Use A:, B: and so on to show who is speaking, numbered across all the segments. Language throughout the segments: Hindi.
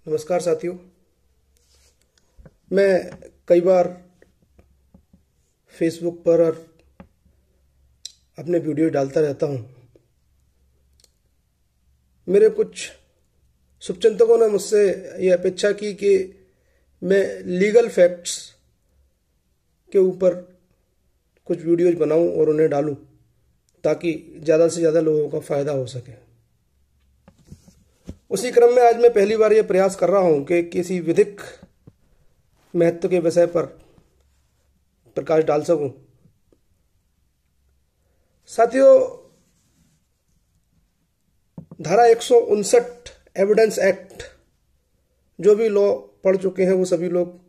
A: नमस्कार साथियों। मैं कई बार फेसबुक पर और अपने वीडियो डालता रहता हूँ। मेरे कुछ शुभचिंतकों ने मुझसे ये अपेक्षा की कि मैं लीगल फैक्ट्स के ऊपर कुछ वीडियोज बनाऊं और उन्हें डालूं ताकि ज़्यादा से ज़्यादा लोगों का फ़ायदा हो सके। उसी क्रम में आज मैं पहली बार ये प्रयास कर रहा हूं कि किसी विधिक महत्व के विषय पर प्रकाश डाल सकूं। साथियों, धारा 159 एविडेंस एक्ट, जो भी लॉ पढ़ चुके हैं वो सभी लोग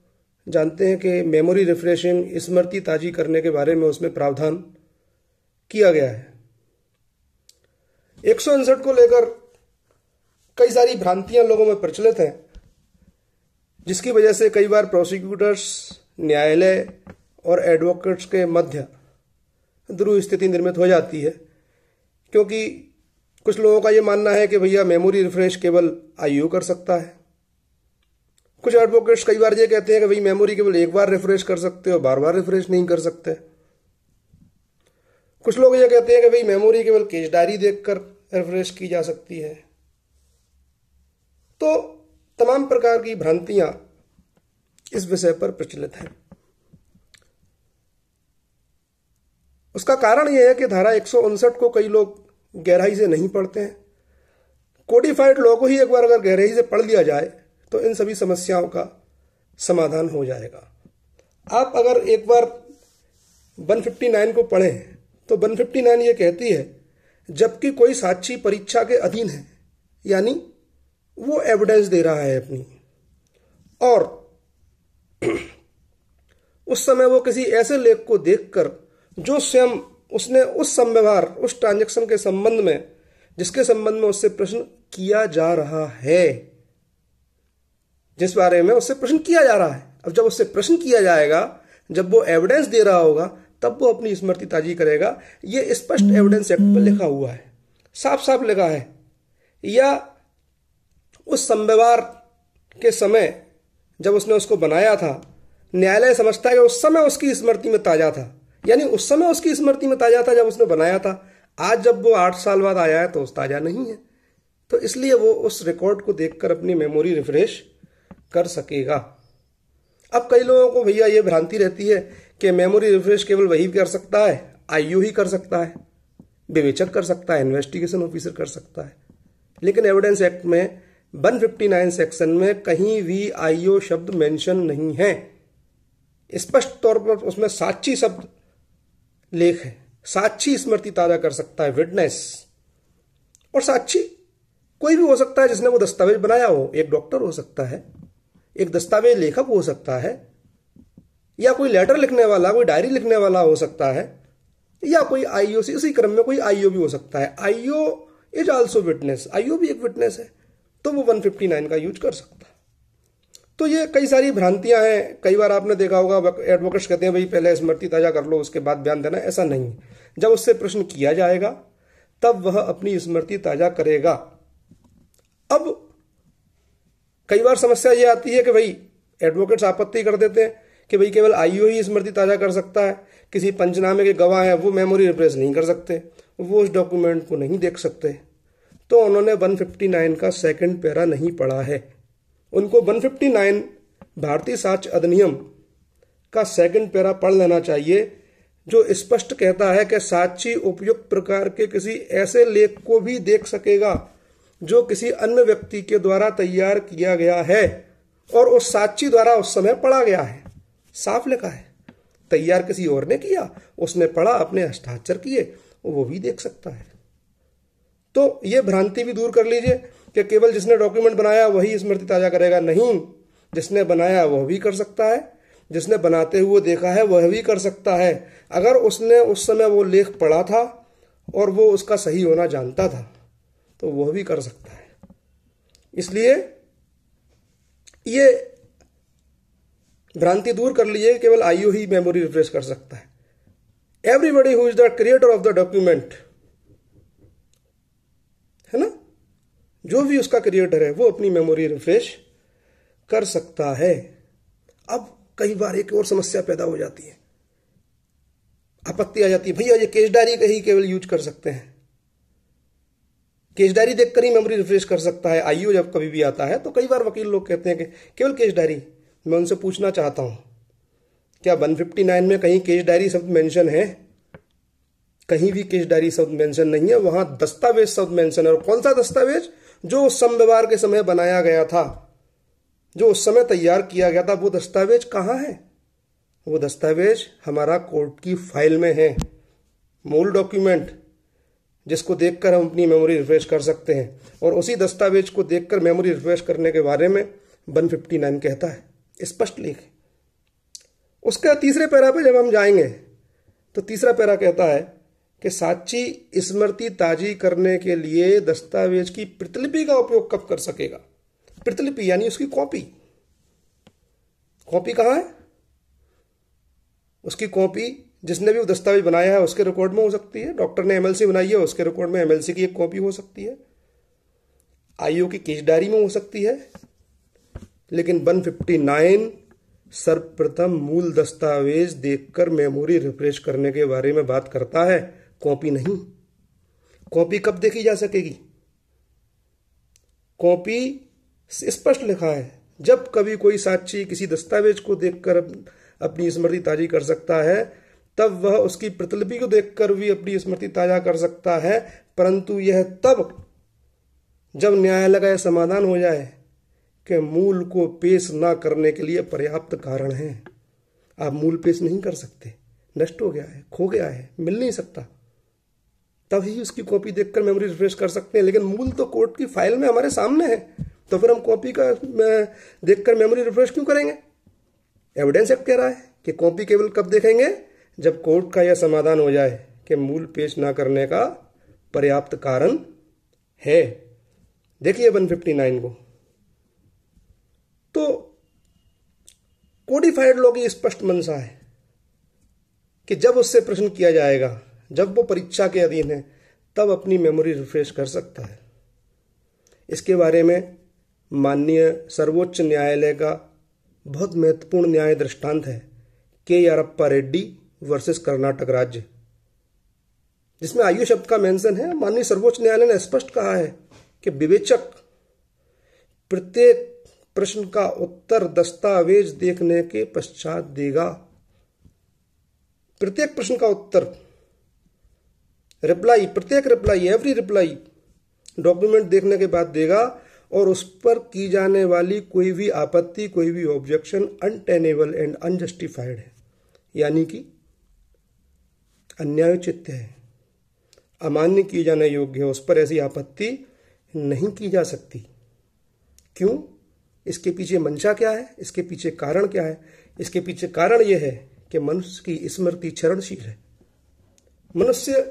A: जानते हैं कि मेमोरी रिफ्रेशिंग, स्मृति ताजी करने के बारे में उसमें प्रावधान किया गया है। 159 को लेकर कई सारी भ्रांतियां लोगों में प्रचलित हैं, जिसकी वजह से कई बार प्रोसिक्यूटर्स, न्यायालय और एडवोकेट्स के मध्य ध्रुव स्थिति निर्मित हो जाती है। क्योंकि कुछ लोगों का ये मानना है कि भैया मेमोरी रिफ्रेश केवल आईओ कर सकता है। कुछ एडवोकेट्स कई बार ये कहते हैं कि भाई मेमोरी केवल एक बार रिफ्रेश कर सकते हो, बार बार रिफ्रेश नहीं कर सकते। कुछ लोग ये कहते हैं कि भाई मेमोरी केवल केस डायरी देखकर रिफ्रेश की जा सकती है। तो तमाम प्रकार की भ्रांतियां इस विषय पर प्रचलित हैं। उसका कारण यह है कि धारा 159 को कई लोग गहराई से नहीं पढ़ते हैं। कोडिफाइड लॉ को ही एक बार अगर गहराई से पढ़ लिया जाए तो इन सभी समस्याओं का समाधान हो जाएगा। आप अगर एक बार 159 को पढ़ें तो 159 ये कहती है, जबकि कोई साक्षी परीक्षा के अधीन है, यानी वो एविडेंस दे रहा है अपनी, और उस समय वो किसी ऐसे लेख को देखकर जो स्वयं उसने उस संव्यवहार, उस ट्रांजैक्शन के संबंध में, जिसके संबंध में उससे प्रश्न किया जा रहा है, जिस बारे में उससे प्रश्न किया जा रहा है, अब जब उससे प्रश्न किया जाएगा, जब वो एविडेंस दे रहा होगा, तब वो अपनी स्मृति ताजी करेगा। ये स्पष्ट एविडेंस एक्ट में लिखा हुआ है, साफ साफ लिखा है। या उस संव्यवहार के समय जब उसने उसको बनाया था, न्यायालय समझता है कि उस समय उसकी स्मृति में ताजा था, यानी उस समय उसकी स्मृति में ताजा था जब उसने बनाया था। आज जब वो 8 साल बाद आया है तो उस ताजा नहीं है, तो इसलिए वो उस रिकॉर्ड को देखकर अपनी मेमोरी रिफ्रेश कर सकेगा। अब कई लोगों को भैया ये भ्रांति रहती है कि मेमोरी रिफ्रेश केवल वही कर सकता है, आईओ ही कर सकता है, विवेचक कर सकता है, इन्वेस्टिगेशन ऑफिसर कर सकता है। लेकिन एविडेंस एक्ट में 159 सेक्शन में कहीं भी आईओ शब्द मेंशन नहीं है। स्पष्ट तौर पर उसमें साक्षी शब्द लेख है। साक्षी स्मृति ताजा कर सकता है, विटनेस। और साक्षी कोई भी हो सकता है जिसने वो दस्तावेज बनाया हो। एक डॉक्टर हो सकता है, एक दस्तावेज लेखक हो सकता है, या कोई लेटर लिखने वाला, कोई डायरी लिखने वाला हो सकता है, या कोई आईओ से इसी क्रम में कोई आईओ भी हो सकता है। IO is also witness, IO भी एक विटनेस है, तो वो 159 का यूज कर सकता है। तो ये कई सारी भ्रांतियां हैं। कई बार आपने देखा होगा एडवोकेट्स कहते हैं भाई पहले स्मृति ताजा कर लो, उसके बाद बयान देना। ऐसा नहीं, जब उससे प्रश्न किया जाएगा तब वह अपनी स्मृति ताजा करेगा। अब कई बार समस्या ये आती है कि भाई एडवोकेट्स आपत्ति कर देते हैं कि भाई केवल आईओ ही स्मृति ताजा कर सकता है, किसी पंचनामे के गवाह हैं वो मेमोरी रिफ्रेश नहीं कर सकते, वो उस डॉक्यूमेंट को नहीं देख सकते। तो उन्होंने 159 का सेकंड पैरा नहीं पढ़ा है। उनको 159 भारतीय साक्ष्य अधिनियम का सेकंड पैरा पढ़ लेना चाहिए, जो स्पष्ट कहता है कि साक्षी उपयुक्त प्रकार के किसी ऐसे लेख को भी देख सकेगा जो किसी अन्य व्यक्ति के द्वारा तैयार किया गया है और उस साक्षी द्वारा उस समय पढ़ा गया है। साफ लिखा है, तैयार किसी और ने किया, उसने पढ़ा, अपने हस्ताक्षर किए, वो भी देख सकता है। तो ये भ्रांति भी दूर कर लीजिए कि केवल जिसने डॉक्यूमेंट बनाया वही स्मृति ताजा करेगा। नहीं, जिसने बनाया वह भी कर सकता है, जिसने बनाते हुए देखा है वह भी कर सकता है। अगर उसने उस समय वो लेख पढ़ा था और वो उसका सही होना जानता था तो वह भी कर सकता है। इसलिए ये भ्रांति दूर कर लीजिए, केवल आईओ ही मेमोरी रिफ्रेश कर सकता है। Everybody who is the creator of the document, है ना, जो भी उसका क्रिएटर है वो अपनी मेमोरी रिफ्रेश कर सकता है। अब कई बार एक और समस्या पैदा हो जाती है, आपत्ति आ जाती है, भैया ये केस डायरी का ही केवल यूज कर सकते हैं, केस डायरी देखकर ही मेमोरी रिफ्रेश कर सकता है आईओ जब कभी भी आता है। तो कई बार वकील लोग कहते हैं कि केवल केस डायरी। मैं उनसे पूछना चाहता हूं, क्या 159 में कहीं केस डायरी शब्द मेंशन है? कहीं भी केस डायरी शब्द मेंशन नहीं है, वहां दस्तावेज शब्द मेंशन है। और कौन सा दस्तावेज? जो उस व्यवहार के समय बनाया गया था, जो उस समय तैयार किया गया था, वो दस्तावेज कहां है? वो दस्तावेज हमारा कोर्ट की फाइल में है, मूल डॉक्यूमेंट, जिसको देखकर हम अपनी मेमोरी रिफ्रेश कर सकते हैं। और उसी दस्तावेज को देखकर मेमोरी रिफ्रेश करने के बारे में 159 कहता है, स्पष्ट लिख। उसके तीसरे पैरा पे जब हम जाएंगे तो तीसरा पैरा कहता है कि साक्षी स्मृति ताजी करने के लिए दस्तावेज की प्रतिलिपि का उपयोग कब कर सकेगा? प्रतिलिपि यानी उसकी कॉपी। कॉपी कहां है? उसकी कॉपी जिसने भी वो दस्तावेज बनाया है उसके रिकॉर्ड में हो सकती है, डॉक्टर ने एमएलसी बनाई है उसके रिकॉर्ड में एमएलसी की एक कॉपी हो सकती है, आईओ की केस डायरी में हो सकती है। लेकिन 159 सर्वप्रथम मूल दस्तावेज देखकर मेमोरी रिफ्रेश करने के बारे में बात करता है, कॉपी नहीं। कॉपी कब देखी जा सकेगी? कॉपी स्पष्ट लिखा है, जब कभी कोई साक्षी किसी दस्तावेज को देखकर अपनी स्मृति ताजी कर सकता है, तब वह उसकी प्रतिलिपि को देखकर भी अपनी स्मृति ताजा कर सकता है, परंतु यह तब जब न्यायालय का यह समाधान हो जाए कि मूल को पेश ना करने के लिए पर्याप्त कारण है। आप मूल पेश नहीं कर सकते, नष्ट हो गया है, खो गया है, मिल नहीं सकता, तभी उसकी कॉपी देखकर मेमोरी रिफ्रेश कर सकते हैं। लेकिन मूल तो कोर्ट की फाइल में हमारे सामने है, तो फिर हम कॉपी का देखकर मेमोरी रिफ्रेश क्यों करेंगे? एविडेंस एक्ट कह रहा है कि कॉपी केवल कब देखेंगे? जब कोर्ट का यह समाधान हो जाए कि मूल पेश ना करने का पर्याप्त कारण है। देखिए 159 को, तो कोडिफाइड लॉ की स्पष्ट मंशा है कि जब उससे प्रश्न किया जाएगा, जब वो परीक्षा के अधीन है, तब अपनी मेमोरी रिफ्रेश कर सकता है। इसके बारे में माननीय सर्वोच्च न्यायालय का बहुत महत्वपूर्ण न्याय दृष्टांत है के यारप्पा रेड्डी वर्सेस कर्नाटक राज्य, जिसमें आयु शब्द का मेंशन है। माननीय सर्वोच्च न्यायालय ने स्पष्ट कहा है कि विवेचक प्रत्येक प्रश्न का उत्तर दस्तावेज देखने के पश्चात देगा। प्रत्येक प्रश्न का उत्तर, रिप्लाई, प्रत्येक रिप्लाई, एवरी रिप्लाई डॉक्यूमेंट देखने के बाद देगा, और उस पर की जाने वाली कोई भी आपत्ति, कोई भी ऑब्जेक्शन अनटेनेबल एंड अनजस्टिफाइड है, यानी कि अन्यायोचित है, अमान्य की जाने योग्य है, उस पर ऐसी आपत्ति नहीं की जा सकती। क्यों? इसके पीछे मंशा क्या है? इसके पीछे कारण क्या है? इसके पीछे कारण यह है कि मनुष्य की स्मृति क्षरणशील है। मनुष्य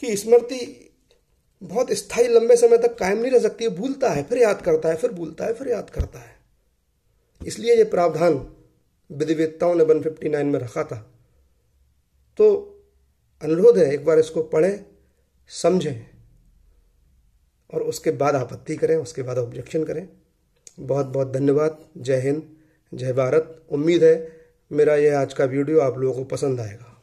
A: की स्मृति बहुत स्थायी लंबे समय तक कायम नहीं रह सकती है, भूलता है, फिर याद करता है, फिर भूलता है, फिर याद करता है। इसलिए यह प्रावधान विधिवेत्ताओं ने 159 में रखा था। तो अनुरोध है, एक बार इसको पढ़ें, समझें और उसके बाद आपत्ति करें, उसके बाद ऑब्जेक्शन करें। बहुत बहुत धन्यवाद। जय हिंद, जय भारत। उम्मीद है मेरा यह आज का वीडियो आप लोगों को पसंद आएगा।